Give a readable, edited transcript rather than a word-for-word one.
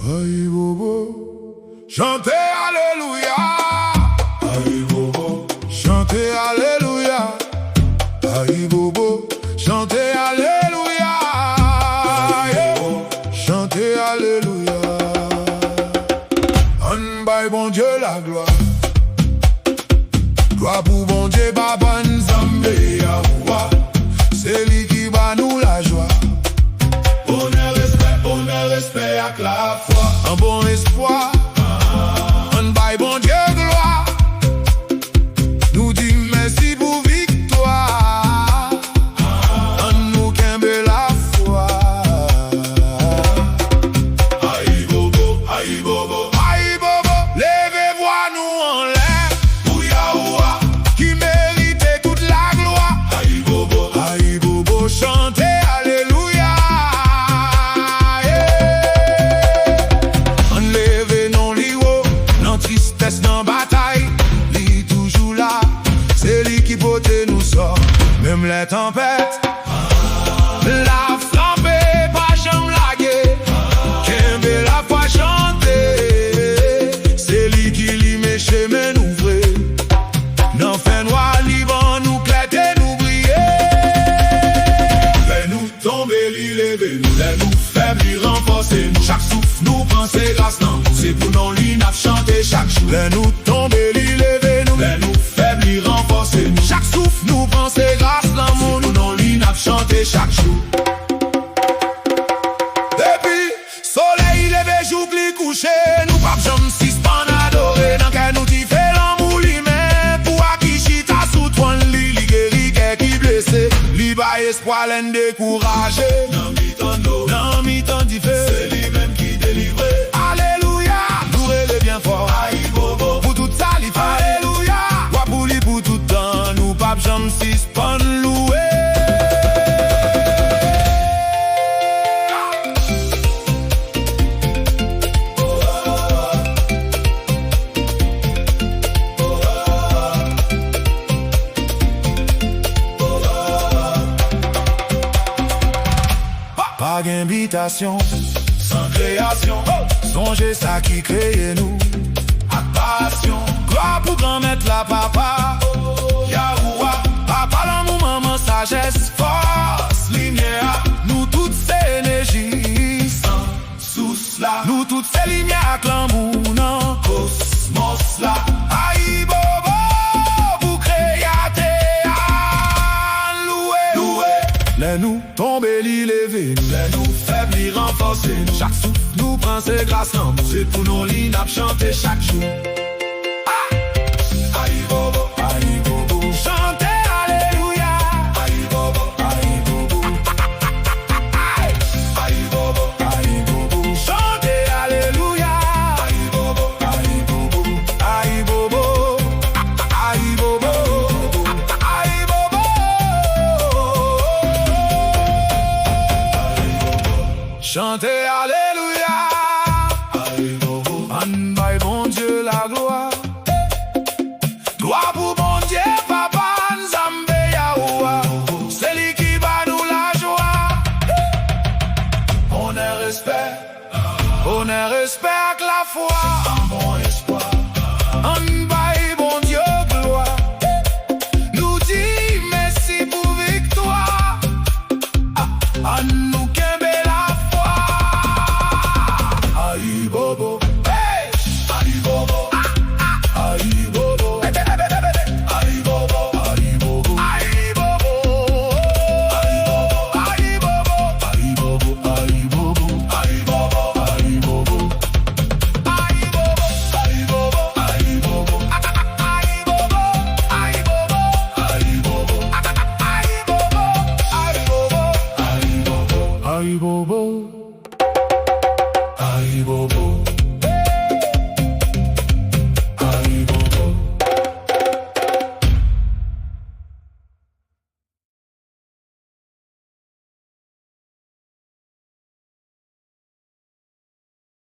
Aïe bobo, chantez alléluia. Aïe bobo, chantez alléluia. Aïe bobo, chantez alléluia. Chantez alléluia. On baille bon Dieu la gloire. Gloire pour bon Dieu, Baba Nzambe Yahoua. C'est lui qui va nous la joie. Honneur, respect avec la foi. Un bon espoir. On baille bon Dieu gloire. Nous dit merci pour victoire. On nous qu'aime la foi. Aïe bobo, aïe bobo, aïe bobo. Levez-vous nous en l'air. Pour Yahoua qui méritait toute la gloire. Aïe bobo, chantez alléluia. On lève non liwo, non tristesse, non bataille. Lui toujours là, c'est lui qui pote nous sort. Même les tempêtes, la flamme pas jamais laguer. Qu'aime la foi chanter. C'est lui qui lit mes chemins ouvrés. Non fait noir, liban nous cléter, nous briller. Fais-nous tomber, levez-nous. Fais-nous faibles, renforcez-nous. Chaque souffle nous prend ses grâces. Non, c'est pour nous lui n'a chanter chaque jour. Fais-nous tomber, levez-nous. Fais-nous faibles, renforcez-nous. Chaque souffle nous prend ses grâces. L'amour nous non lui n'a chanter chaque jour. Depuis soleil levé, j'oublie coucher. Nous pas jamais suspendre adorer. Dans quel nous dit fait l'amour lui-même. Pour Akishita sous toi, li guéri qui blessé. Li ba espoir l'en découragé. Non mi-temps dit fait. C'est lui-même qui délivre. Alléluia, nous relève bien fort. Aïe bobo, pour tout ça li fait. Alléluia, wa pour lui pour tout temps. Nous pas jamais suspendre louer. Pas d'invitation, sans création. Songez ça qui crée nous. À passion, gloire pour grand-mère la papa. Yahoua, papa l'amour, maman, sagesse, force, lumière. Nous toutes ces énergies, sans sous là. Nous toutes ces lumières, l'amour, non. Cosmos là. Aïe bobo, vous créatez, loué. Les nous tomber, lever nous. Les nous faibles, renforcer nous. Chaque souffle nous prend ses grâces. C'est pour nos lignes à chanter chaque jour. Aïe bobo, chantez alléluia. Aïe bobo, aïe bobo, chantez alléluia. Aïe bobo, aïe bobo, aïe bobo, aïe bobo, aïe bobo. Chantez alléluia. Aïe bobo, an baille bon Dieu la gloire. Gloire pour bon Dieu, Papa Nzambe Yahoua. C'est lui qui va nous la joie. Honneur, respect avec la foi.